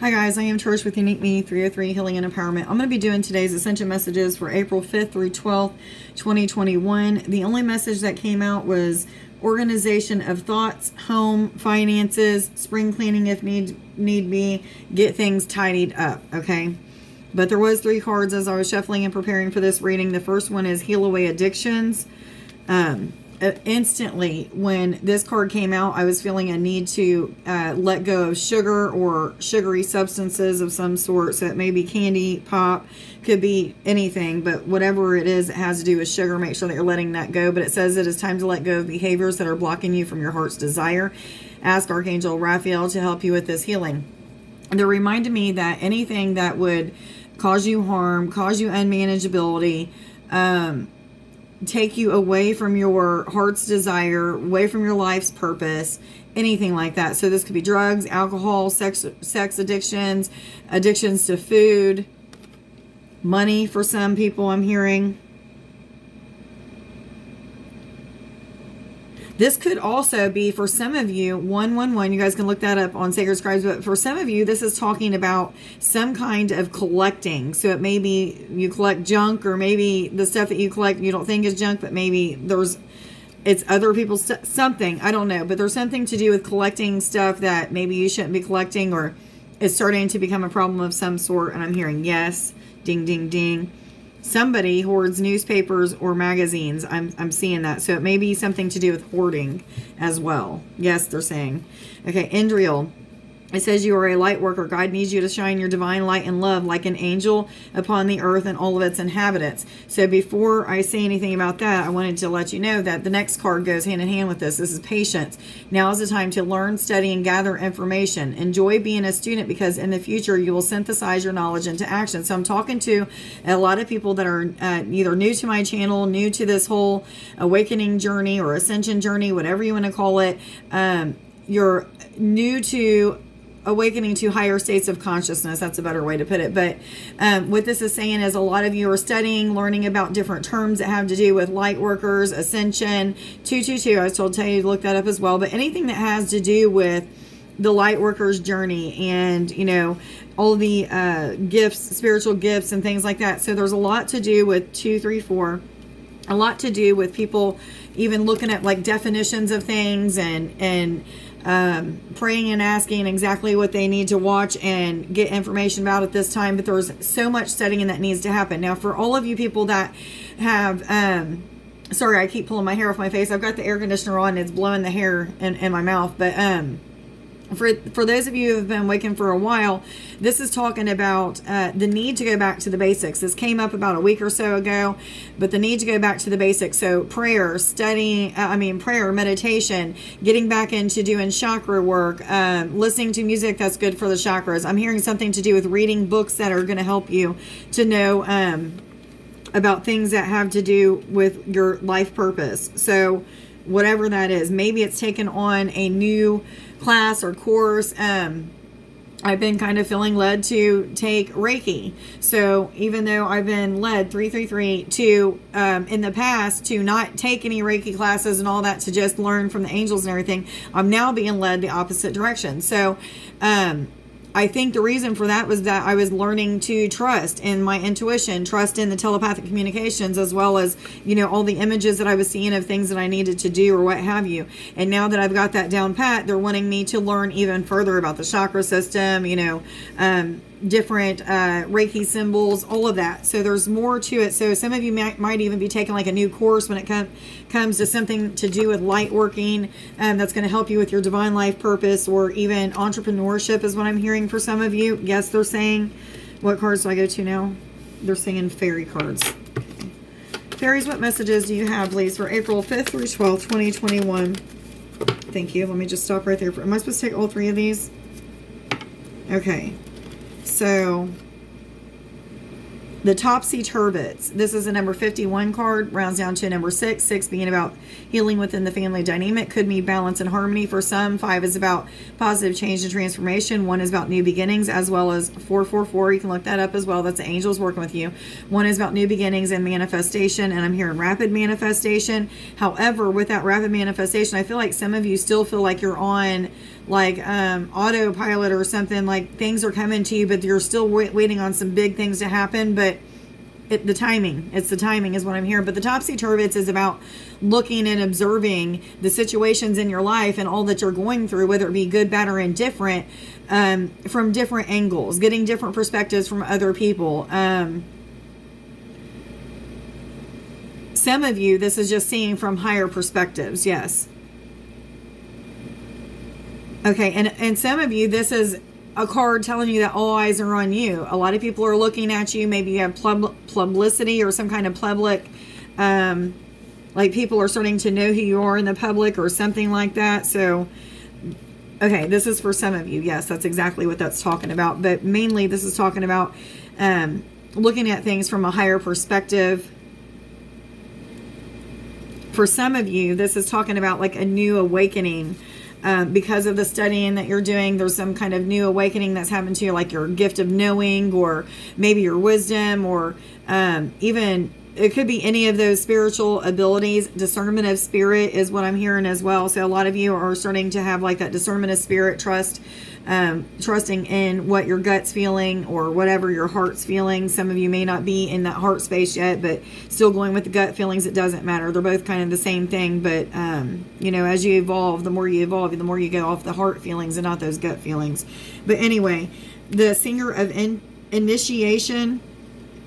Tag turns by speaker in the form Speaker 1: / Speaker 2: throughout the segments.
Speaker 1: Hi guys, I am Trish with Unique Me 303 Healing and Empowerment. I'm going to be doing today's Ascension messages for April 5th through 12th, 2021. The only message that came out was organization of thoughts, home, finances, spring cleaning if need be, get things tidied up, okay? But there was 3 cards as I was shuffling and preparing for this reading. The first one is Heal Away Addictions. Instantly when this card came out, I was feeling a need to let go of sugar or sugary substances of some sort. So it may be candy, pop, could be anything, but whatever it is that has to do with sugar, make sure that you're letting that go. But it says it is time to let go of behaviors that are blocking you from your heart's desire. Ask Archangel Raphael to help you with this healing. And they reminded me that anything that would cause you harm, cause you unmanageability, take you away from your heart's desire, away from your life's purpose, anything like that. So this could be drugs, alcohol, sex addictions, addictions to food, money for some people I'm hearing. This could also be for some of you, 111, you guys can look that up on Sacred Scribes, but for some of you, this is talking about some kind of collecting. So it may be you collect junk, or maybe the stuff that you collect you don't think is junk, but maybe it's other people's something, I don't know. But there's something to do with collecting stuff that maybe you shouldn't be collecting, or it's starting to become a problem of some sort. And I'm hearing yes, ding, ding, ding. Somebody hoards newspapers or magazines. I'm seeing that. So it may be something to do with hoarding as well. Yes, they're saying. Okay, Indriel. It says you are a light worker. God needs you to shine your divine light and love like an angel upon the earth and all of its inhabitants. So before I say anything about that, I wanted to let you know that the next card goes hand in hand with this. This is patience. Now is the time to learn, study, and gather information. Enjoy being a student, because in the future you will synthesize your knowledge into action. So I'm talking to a lot of people that are either new to my channel, new to this whole awakening journey or ascension journey, whatever you want to call it. You're new to awakening to higher states of consciousness. That's a better way to put it. But what this is saying is a lot of you are studying, learning about different terms that have to do with light workers, ascension, 222. I was told to tell you to look that up as well. But anything that has to do with the light worker's journey and, you know, all the gifts, spiritual gifts and things like that. So there's a lot to do with 234. A lot to do with people even looking at like definitions of things and praying and asking exactly what they need to watch and get information about at this time. But there's so much studying that needs to happen. Now, for all of you people that have, sorry, I keep pulling my hair off my face. I've got the air conditioner on and it's blowing the hair in my mouth. But for those of you who have been waking for a while, this is talking about the need to go back to the basics. This came up about a week or so ago, but the need to go back to the basics. So prayer, studying, prayer, meditation, getting back into doing chakra work, listening to music that's good for the chakras. I'm hearing something to do with reading books that are going to help you to know about things that have to do with your life purpose. So whatever that is, maybe it's taken on a new class or course. I've been kind of feeling led to take Reiki. So even though I've been led 333 to in the past to not take any Reiki classes and all that, to just learn from the angels and everything, I'm now being led the opposite direction. So I think the reason for that was that I was learning to trust in my intuition, trust in the telepathic communications, as well as, you know, all the images that I was seeing of things that I needed to do or what have you. And now that I've got that down pat, they're wanting me to learn even further about the chakra system, you know, different Reiki symbols, all of that. So there's more to it. So some of you might even be taking like a new course when it comes to something to do with light working, that's going to help you with your divine life purpose, or even entrepreneurship is what I'm hearing for some of you. Yes, they're saying, what cards do I go to now? They're saying fairy cards. Okay. Fairies, what messages do you have, please, for April 5th through 12th, 2021? Thank you. Let me just stop right there. Am I supposed to take all 3 of these? Okay. So the Topsy-Turvets. This is a number 51 card, rounds down to a number 6. 6 being about healing within the family dynamic. Could mean balance and harmony for some. 5 is about positive change and transformation. 1 is about new beginnings, as well as 444. You can look that up as well. That's the angels working with you. 1 is about new beginnings and manifestation, and I'm hearing rapid manifestation. However, with that rapid manifestation, I feel like some of you still feel like you're on like autopilot or something, like things are coming to you, but you're still waiting on some big things to happen. But it's the timing is what I'm hearing. But the Topsy-Turvets is about looking and observing the situations in your life and all that you're going through, whether it be good, bad, or indifferent, from different angles, getting different perspectives from other people. Some of you, this is just seeing from higher perspectives. Yes. Okay. And some of you, this is a card telling you that all eyes are on you. A lot of people are looking at you. Maybe you have publicity or some kind of public, like people are starting to know who you are in the public or something like that. So, okay, this is for some of you. Yes, that's exactly what that's talking about. But mainly this is talking about looking at things from a higher perspective. For some of you, this is talking about like a new awakening. Because of the studying that you're doing, there's some kind of new awakening that's happened to you, like your gift of knowing, or maybe your wisdom, or even it could be any of those spiritual abilities. Discernment of spirit is what I'm hearing as well. So a lot of you are starting to have like that discernment of spirit, trusting in what your gut's feeling or whatever your heart's feeling. Some of you may not be in that heart space yet, but still going with the gut feelings. It doesn't matter. They're both kind of the same thing. But, as you evolve, the more you go off the heart feelings and not those gut feelings. But anyway, the Singer of Initiation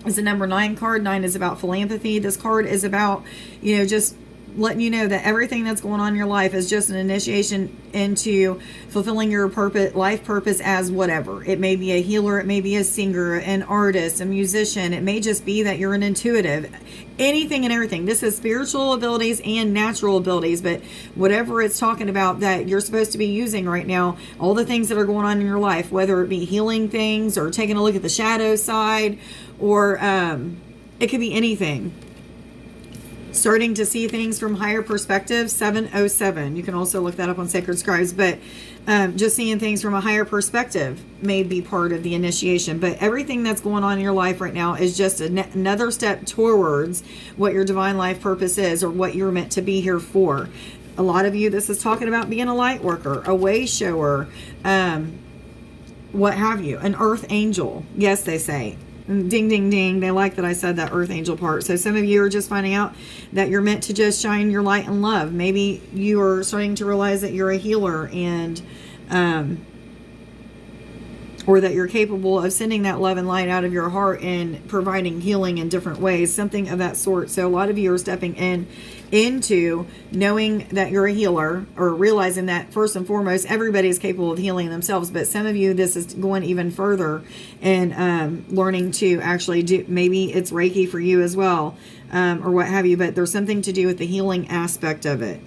Speaker 1: is the number 9 card. 9 is about philanthropy. This card is about, just letting you know that everything that's going on in your life is just an initiation into fulfilling your life purpose as whatever. It may be a healer, it may be a singer, an artist, a musician. It may just be that you're an intuitive. Anything and everything. This is spiritual abilities and natural abilities, but whatever it's talking about that you're supposed to be using right now, all the things that are going on in your life, whether it be healing things or taking a look at the shadow side, or it could be anything. Starting to see things from higher perspective, 707. You can also look that up on Sacred Scribes, but just seeing things from a higher perspective may be part of the initiation. But everything that's going on in your life right now is just another step towards what your divine life purpose is, or what you're meant to be here for. A lot of you, this is talking about being a light worker, a way shower, what have you, an earth angel. Yes, they say. Ding, ding, ding. They like that I said that earth angel part. So some of you are just finding out that you're meant to just shine your light and love. Maybe you are starting to realize that you're a healer, and or that you're capable of sending that love and light out of your heart and providing healing in different ways, something of that sort. So a lot of you are stepping into knowing that you're a healer, or realizing that first and foremost, everybody is capable of healing themselves. But some of you, this is going even further, and learning to actually do, maybe it's Reiki for you as well, or what have you, but there's something to do with the healing aspect of it.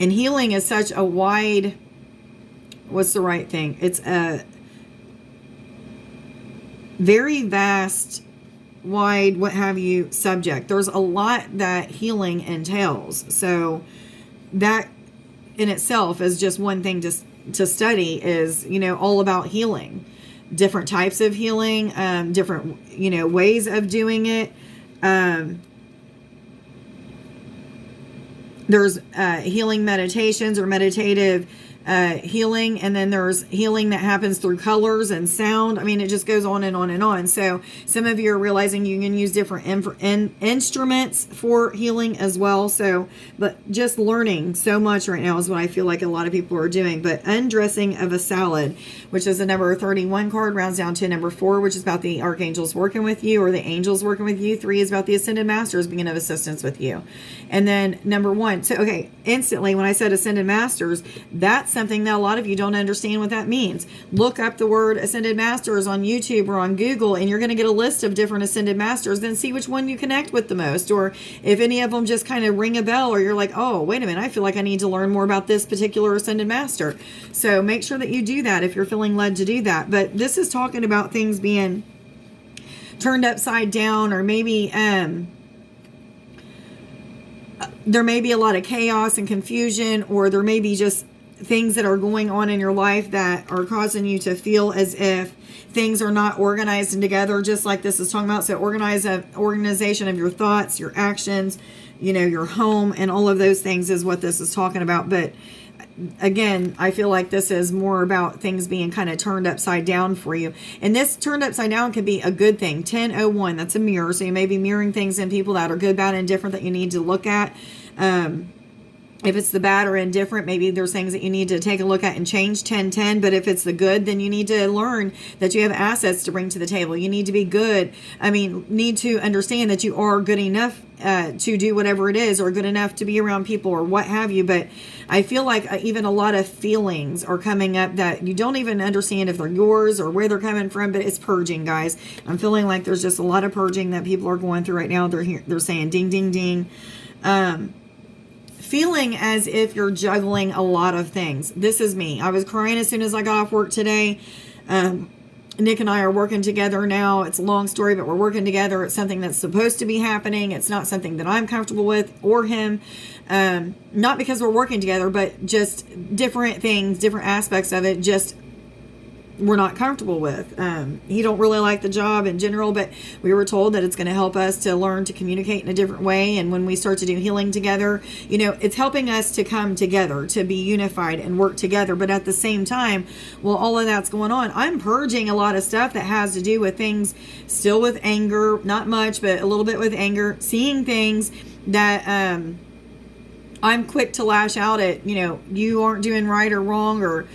Speaker 1: And healing is such a wide, what's the right thing? It's a very vast, wide, what have you, subject. There's a lot that healing entails. So that in itself is just one thing to study, is, all about healing, different types of healing, different, ways of doing it. There's healing meditations or meditative healing, and then there's healing that happens through colors and sound. I mean, it just goes on and on and on. So some of you are realizing you can use different instruments for healing as well. So, but just learning so much right now is what I feel like a lot of people are doing. But undressing of a salad, which is a number 31 card, rounds down to number 4, which is about the archangels working with you, or the angels working with you. 3 is about the ascended masters being of assistance with you. And then number 1. So, okay, instantly when I said ascended masters, that's something that a lot of you don't understand what that means. Look up the word ascended masters on YouTube or on Google, and you're going to get a list of different ascended masters. Then see which one you connect with the most, or if any of them just kind of ring a bell, or you're like, oh, wait a minute, I feel like I need to learn more about this particular ascended master. So make sure that you do that if you're feeling led to do that. But this is talking about things being turned upside down, or maybe there may be a lot of chaos and confusion, or there may be just things that are going on in your life that are causing you to feel as if things are not organized and together, just like this is talking about. So organization of your thoughts, your actions, your home, and all of those things is what this is talking about. But again, I feel like this is more about things being kind of turned upside down for you. And this turned upside down can be a good thing. 1001, that's a mirror. So you may be mirroring things in people that are good, bad, and different that you need to look at. If it's the bad or indifferent, maybe there's things that you need to take a look at and change. 1010. But if it's the good, then you need to learn that you have assets to bring to the table. You need to be good. Need to understand that you are good enough to do whatever it is, or good enough to be around people, or what have you. But I feel like even a lot of feelings are coming up that you don't even understand if they're yours or where they're coming from. But it's purging, guys. I'm feeling like there's just a lot of purging that people are going through right now. They're saying ding, ding, ding. Feeling as if you're juggling a lot of things. This is me. I was crying as soon as I got off work today. Nick and I are working together now. It's a long story, but we're working together. It's something that's supposed to be happening. It's not something that I'm comfortable with, or him. Not because we're working together, but just different things, different aspects of it, just we're not comfortable with. He don't really like the job in general, but we were told that it's going to help us to learn to communicate in a different way. And when we start to do healing together, it's helping us to come together, to be unified and work together. But at the same time, while all of that's going on, I'm purging a lot of stuff that has to do with things still with anger, not much, but a little bit with anger, seeing things that, I'm quick to lash out at, you aren't doing right or wrong, or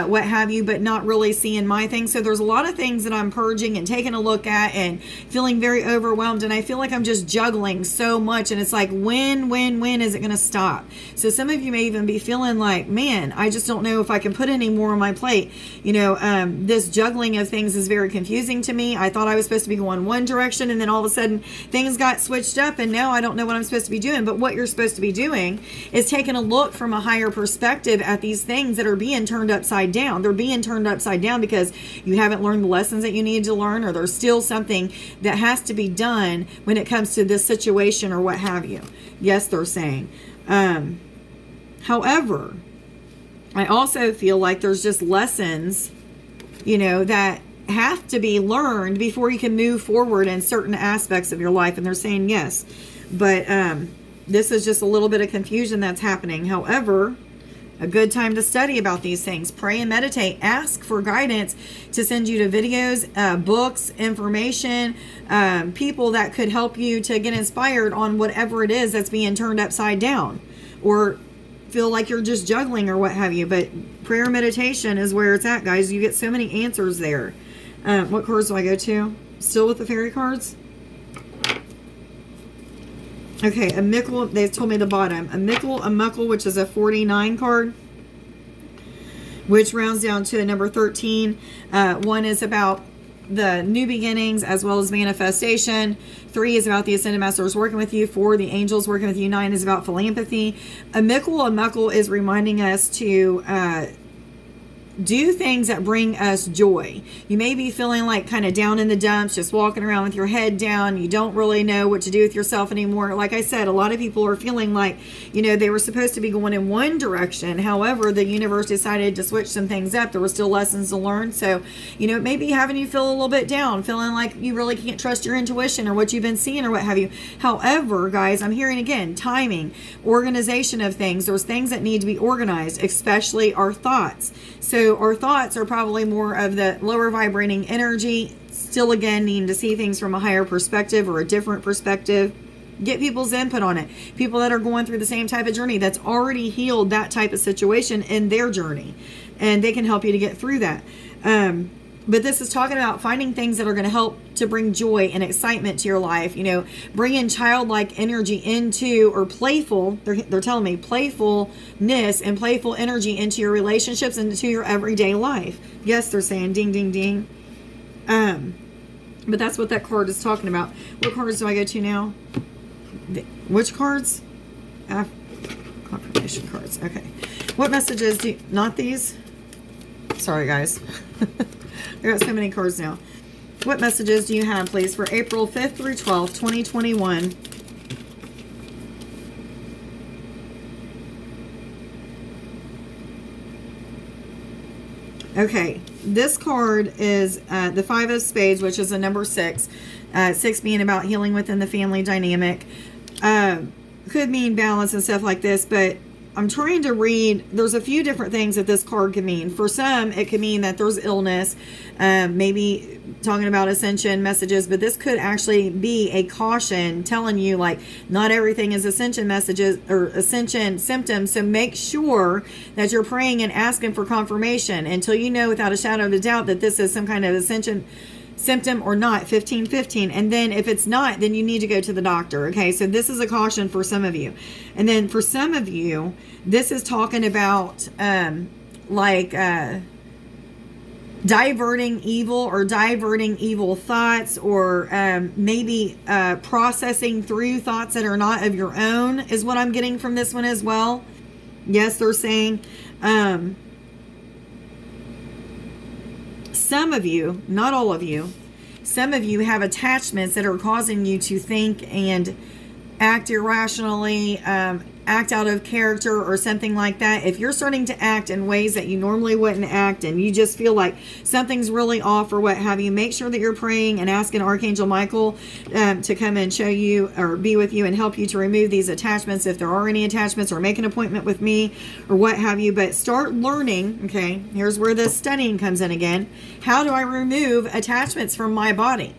Speaker 1: what have you, but not really seeing my thing. So there's a lot of things that I'm purging and taking a look at and feeling very overwhelmed. And I feel like I'm just juggling so much. And it's like, when is it going to stop? So some of you may even be feeling like, man, I just don't know if I can put any more on my plate. This juggling of things is very confusing to me. I thought I was supposed to be going one direction, and then all of a sudden things got switched up, and now I don't know what I'm supposed to be doing. But what you're supposed to be doing is taking a look from a higher perspective at these things that are being turned upside down. They're being turned upside down because you haven't learned the lessons that you need to learn, or there's still something that has to be done when it comes to this situation or what have you. Yes, they're saying. However, I also feel like there's just lessons, that have to be learned before you can move forward in certain aspects of your life. And they're saying yes, but this is just a little bit of confusion that's happening. However, a good time to study about these things. Pray and meditate. Ask for guidance to send you to videos, books, information, people that could help you to get inspired on whatever it is that's being turned upside down, or feel like you're just juggling or what have you. But prayer and meditation is where it's at, guys. You get so many answers there. What cards do I go to? Still with the fairy cards? Okay, a mickle, they told me the bottom. A mickle, a muckle, which is a 49 card, which rounds down to a number 13. One is about the new beginnings as well as manifestation. 3 is about the Ascended Masters working with you. 4, the angels working with you. 9 is about philanthropy. A mickle, a muckle is reminding us to do things that bring us joy. You may be feeling like kind of down in the dumps, just walking around with your head down. You don't really know what to do with yourself anymore. Like I said, a lot of people are feeling like, they were supposed to be going in one direction. However, the universe decided to switch some things up. There were still lessons to learn. So, it may be having you feel a little bit down, feeling like you really can't trust your intuition or what you've been seeing or what have you. However, guys, I'm hearing again, timing, organization of things. There's things that need to be organized, especially our thoughts. So our thoughts are probably more of the lower vibrating energy, still again needing to see things from a higher perspective or a different perspective. Get people's input on it. People that are going through the same type of journey, that's already healed that type of situation in their journey, and they can help you to get through that. But this is talking about finding things that are going to help to bring joy and excitement to your life. Bringing childlike energy into, or playful, they're telling me playfulness and playful energy into your relationships and into your everyday life. Yes, they're saying ding, ding, ding. But that's what that card is talking about. What cards do I go to now? Which cards? Confirmation cards. Okay. What messages do you, not these? Sorry, guys. I got so many cards now. What messages do you have, please, for April 5th through 12th, 2021? Okay, this card is the 5 of Spades, which is a number 6. 6 being about healing within the family dynamic. Could mean balance and stuff like this, but I'm trying to read. There's a few different things that this card can mean. For some, it could mean that there's illness, maybe talking about ascension messages, but this could actually be a caution telling you like not everything is ascension messages or ascension symptoms. So make sure that you're praying and asking for confirmation until you know without a shadow of a doubt that this is some kind of ascension symptom or not. 1515. And then if it's not, then you need to go to the doctor. Okay, so this is a caution for some of you. And then for some of you, this is talking about diverting evil or diverting evil thoughts, or maybe processing through thoughts that are not of your own is what I'm getting from this one as well. Yes, they're saying some of you, not all of you, some of you have attachments that are causing you to think and act irrationally, act out of character or something like that. If you're starting to act in ways that you normally wouldn't act and you just feel like something's really off or what have you, make sure that you're praying and asking Archangel Michael to come and show you or be with you and help you to remove these attachments if there are any attachments, or make an appointment with me or what have you. But start learning. Okay, here's where the studying comes in again. How do I remove attachments from my body,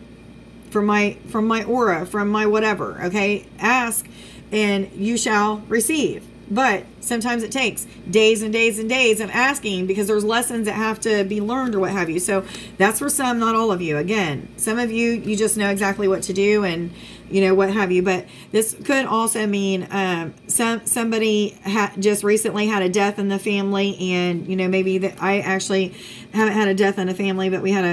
Speaker 1: from my aura, from my whatever? Okay, ask and you shall receive. But sometimes it takes days and days and days of asking, because there's lessons that have to be learned or what have you. So that's for some, not all of you. Again, some of you, you just know exactly what to do and what have you. But this could also mean somebody just recently had a death in the family, and maybe that I actually haven't had a death in a family, but we had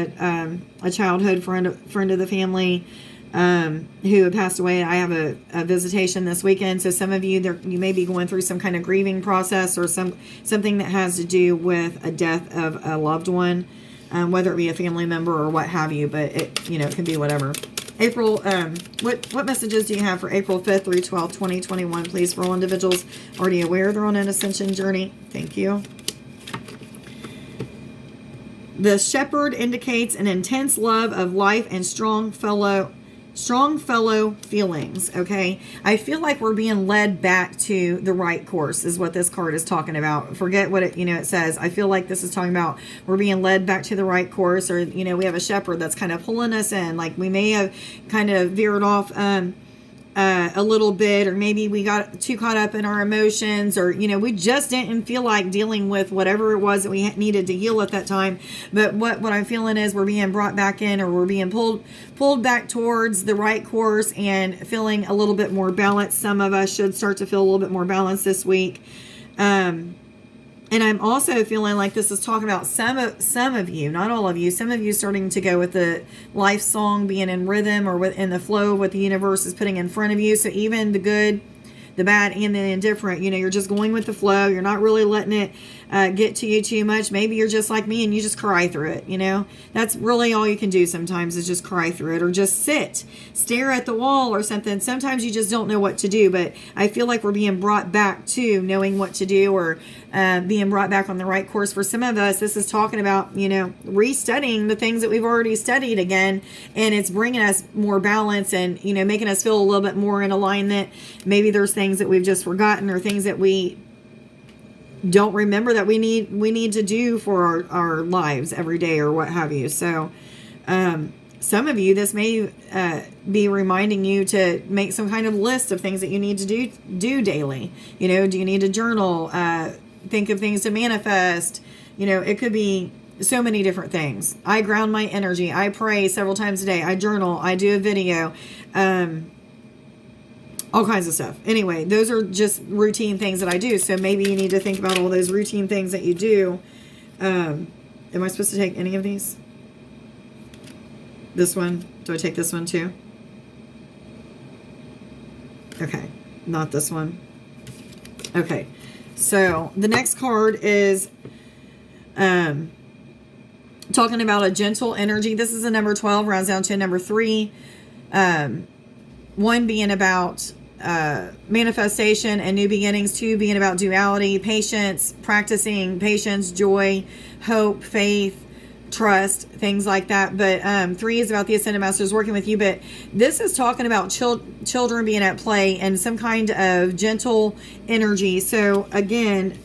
Speaker 1: a childhood friend of the family who had passed away. I have a visitation this weekend. So some of you, you may be going through some kind of grieving process or something that has to do with a death of a loved one, whether it be a family member or what have you. But it can be whatever. April, what messages do you have for April 5th through 12th, 2021, please, for all individuals already aware they're on an ascension journey? Thank you. The shepherd indicates an intense love of life and strong fellow feelings. Okay, I feel like we're being led back to the right course is what this card is talking about. Forget what it says. I feel like this is talking about we're being led back to the right course, or we have a shepherd that's kind of pulling us in. Like we may have kind of veered off a little bit, or maybe we got too caught up in our emotions, or we just didn't feel like dealing with whatever it was that we needed to heal at that time. But what I'm feeling is we're being brought back in, or we're being pulled back towards the right course and feeling a little bit more balanced. Some of us should start to feel a little bit more balanced this week. And I'm also feeling like this is talking about some of you, not all of you, some of you starting to go with the life song, being in rhythm or in the flow of what the universe is putting in front of you. So even the good, the bad, and the indifferent, you're just going with the flow. You're not really letting it get to you too much. Maybe you're just like me and you just cry through it. That's really all you can do sometimes, is just cry through it, or just stare at the wall or something. Sometimes you just don't know what to do, but I feel like we're being brought back to knowing what to do, or being brought back on the right course. For some of us, this is talking about, restudying the things that we've already studied again, and it's bringing us more balance and, making us feel a little bit more in alignment. Maybe there's things that we've just forgotten, or things that we don't remember that we need to do for our lives every day, or what have you. So some of you, this may be reminding you to make some kind of list of things that you need to do daily. Do you need to journal, think of things to manifest? It could be so many different things. I ground my energy. I pray several times a day. I journal. I do a video. All kinds of stuff. Anyway, those are just routine things that I do. So maybe you need to think about all those routine things that you do. Am I supposed to take any of these? This one? Do I take this one too? Okay. Not this one. Okay. So the next card is talking about a gentle energy. This is a number 12, rounds down to a number 3. One being about manifestation and new beginnings. 2 being about duality, patience, practicing patience, joy, hope, faith, trust, things like that. But 3 is about the Ascended Masters working with you. But this is talking about children being at play and some kind of gentle energy. So again,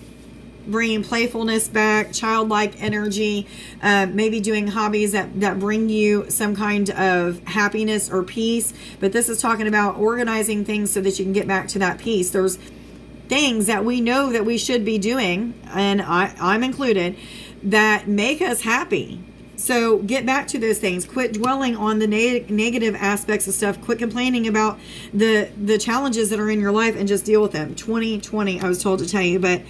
Speaker 1: bringing playfulness back, childlike energy, maybe doing hobbies that bring you some kind of happiness or peace. But this is talking about organizing things so that you can get back to that peace. There's things that we know that we should be doing, and I'm included, that make us happy. So get back to those things. Quit dwelling on the negative aspects of stuff. Quit complaining about the challenges that are in your life and just deal with them. 2020, I was told to tell you. But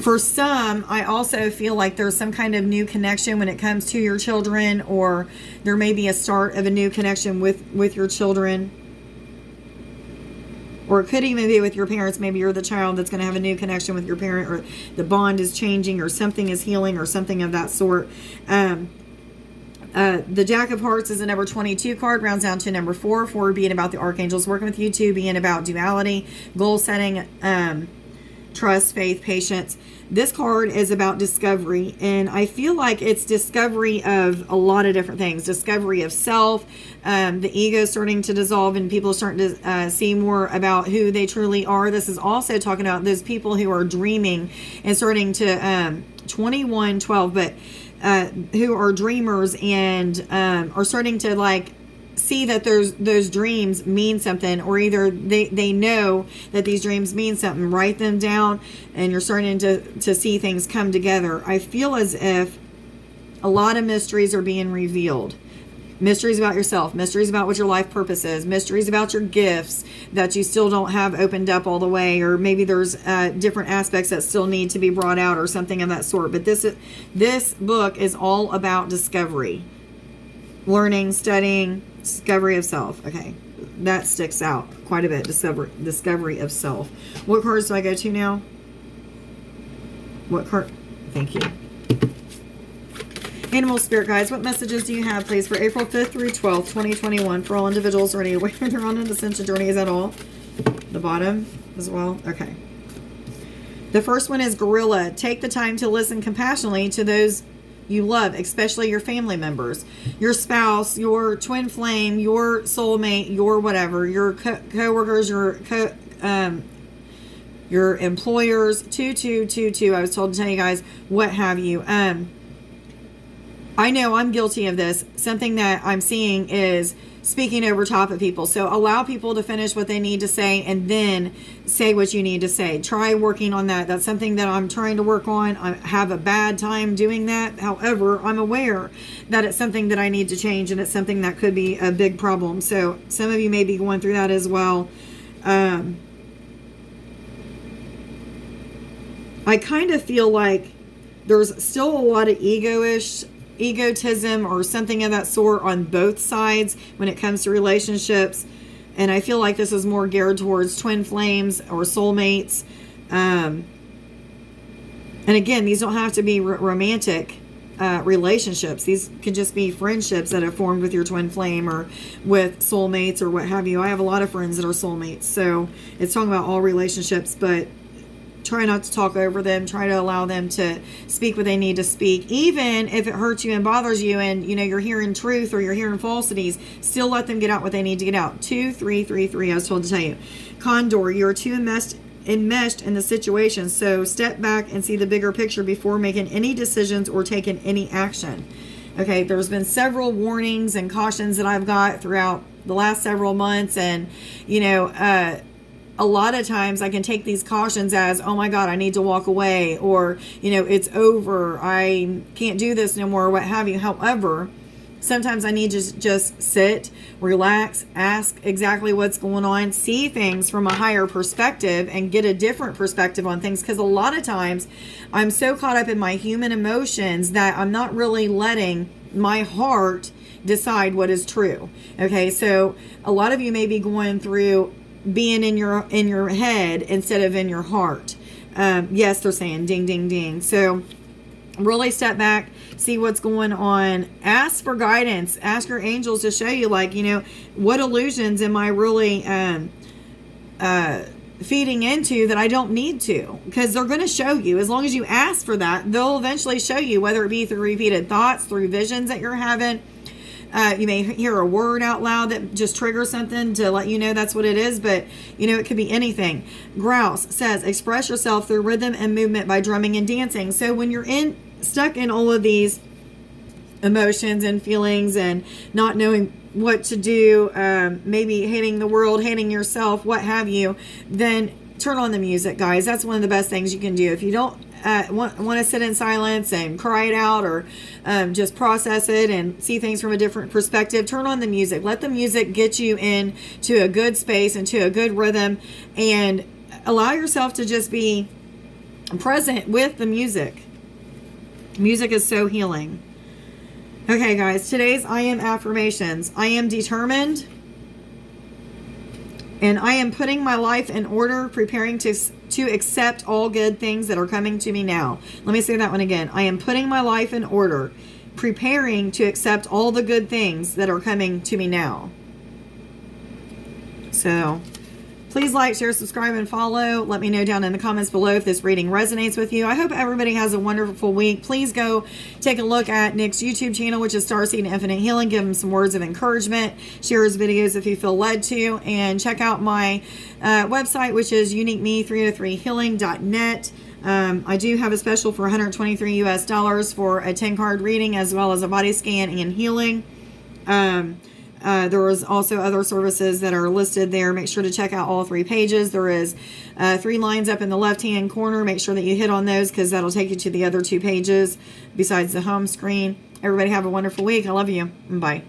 Speaker 1: for some, I also feel like there's some kind of new connection when it comes to your children, or there may be a start of a new connection with your children. Or it could even be with your parents. Maybe you're the child that's going to have a new connection with your parent, or the bond is changing, or something is healing, or something of that sort. The Jack of Hearts is a number 22 card, rounds down to number 4. 4 being about the archangels working with you. 2 being about duality, goal setting, trust, faith, patience. This card is about discovery, and I feel like it's discovery of a lot of different things. Discovery of self, the ego starting to dissolve, and people starting to see more about who they truly are. This is also talking about those people who are dreaming and starting to 2112, but who are dreamers and are starting to like see that those dreams mean something, or either they know that these dreams mean something. Write them down, and you're starting to see things come together. I feel as if a lot of mysteries are being revealed. Mysteries about yourself, mysteries about what your life purpose is, mysteries about your gifts that you still don't have opened up all the way, or maybe there's different aspects that still need to be brought out, or something of that sort. But this book is all about discovery, learning, studying, discovery of self. Okay, that sticks out quite a bit. Discovery of self. What cards do I go to now? What card? Thank you. Animal Spirit Guides, what messages do you have, please, for April 5th through 12th, 2021, for all individuals already aware they're on an Ascension Journey? Is that all? The bottom as well? Okay. The first one is Gorilla. Take the time to listen compassionately to those you love, especially your family members, your spouse, your twin flame, your soulmate, your whatever, your co-workers, your employers. 2222. I was told to tell you guys what have you. I know I'm guilty of this. Something that I'm seeing is speaking over top of people. So allow people to finish what they need to say, and then say what you need to say. Try working on that. That's something that I'm trying to work on. I have a bad time doing that. However, I'm aware that it's something that I need to change, and it's something that could be a big problem. So some of you may be going through that as well. I kind of feel like there's still a lot of egotism or something of that sort on both sides when it comes to relationships, and I feel like this is more geared towards twin flames or soulmates. And again, these don't have to be romantic relationships. These can just be friendships that have formed with your twin flame or with soulmates or what have you. I have a lot of friends that are soulmates, so it's talking about all relationships, but try not to talk over them. Try to allow them to speak what they need to speak. Even if it hurts you and bothers you, and you're hearing truth or you're hearing falsities, still let them get out what they need to get out. 2333, I was told to tell you. Condor, you're too enmeshed in the situation, so step back and see the bigger picture before making any decisions or taking any action. Okay, there's been several warnings and cautions that I've got throughout the last several months, and a lot of times I can take these cautions as, oh my God, I need to walk away, or, it's over, I can't do this no more, or what have you. However, sometimes I need to just sit, relax, ask exactly what's going on, see things from a higher perspective, and get a different perspective on things. Because a lot of times I'm so caught up in my human emotions that I'm not really letting my heart decide what is true. Okay, so a lot of you may be going through being in your head instead of in your heart. Yes, they're saying ding, ding, ding. So really step back, see what's going on, ask for guidance, ask your angels to show you, what illusions am I really feeding into that I don't need to, because they're going to show you. As long as you ask for that, they'll eventually show you, whether it be through repeated thoughts, through visions that you're having. You may hear a word out loud that just triggers something to let you know that's what it is, but it could be anything. Grouse says, express yourself through rhythm and movement by drumming and dancing. So when you're stuck in all of these emotions and feelings and not knowing what to do, maybe hating the world, hating yourself, what have you, then turn on the music, guys. That's one of the best things you can do. If you don't want to sit in silence and cry it out, or just process it and see things from a different perspective, turn on the music. Let the music get you into a good space, into a good rhythm, and allow yourself to just be present with the music. Music is so healing. Okay, guys, today's I am affirmations. I am determined, and I am putting my life in order, preparing to accept all good things that are coming to me now. Let me say that one again. I am putting my life in order, preparing to accept all the good things that are coming to me now. So please like, share, subscribe, and follow. Let me know down in the comments below if this reading resonates with you. I hope everybody has a wonderful week. Please go take a look at Nick's YouTube channel, which is Starseed Infinite Healing. Give him some words of encouragement. Share his videos if you feel led to. And check out my website, which is uniqueme303healing.net. I do have a special for $123 US for a 10-card reading, as well as a body scan and healing. There is also other services that are listed there. Make sure to check out all 3 pages. There is 3 lines up in the left-hand corner. Make sure that you hit on those, because that'll take you to the other 2 pages besides the home screen. Everybody have a wonderful week. I love you. Bye.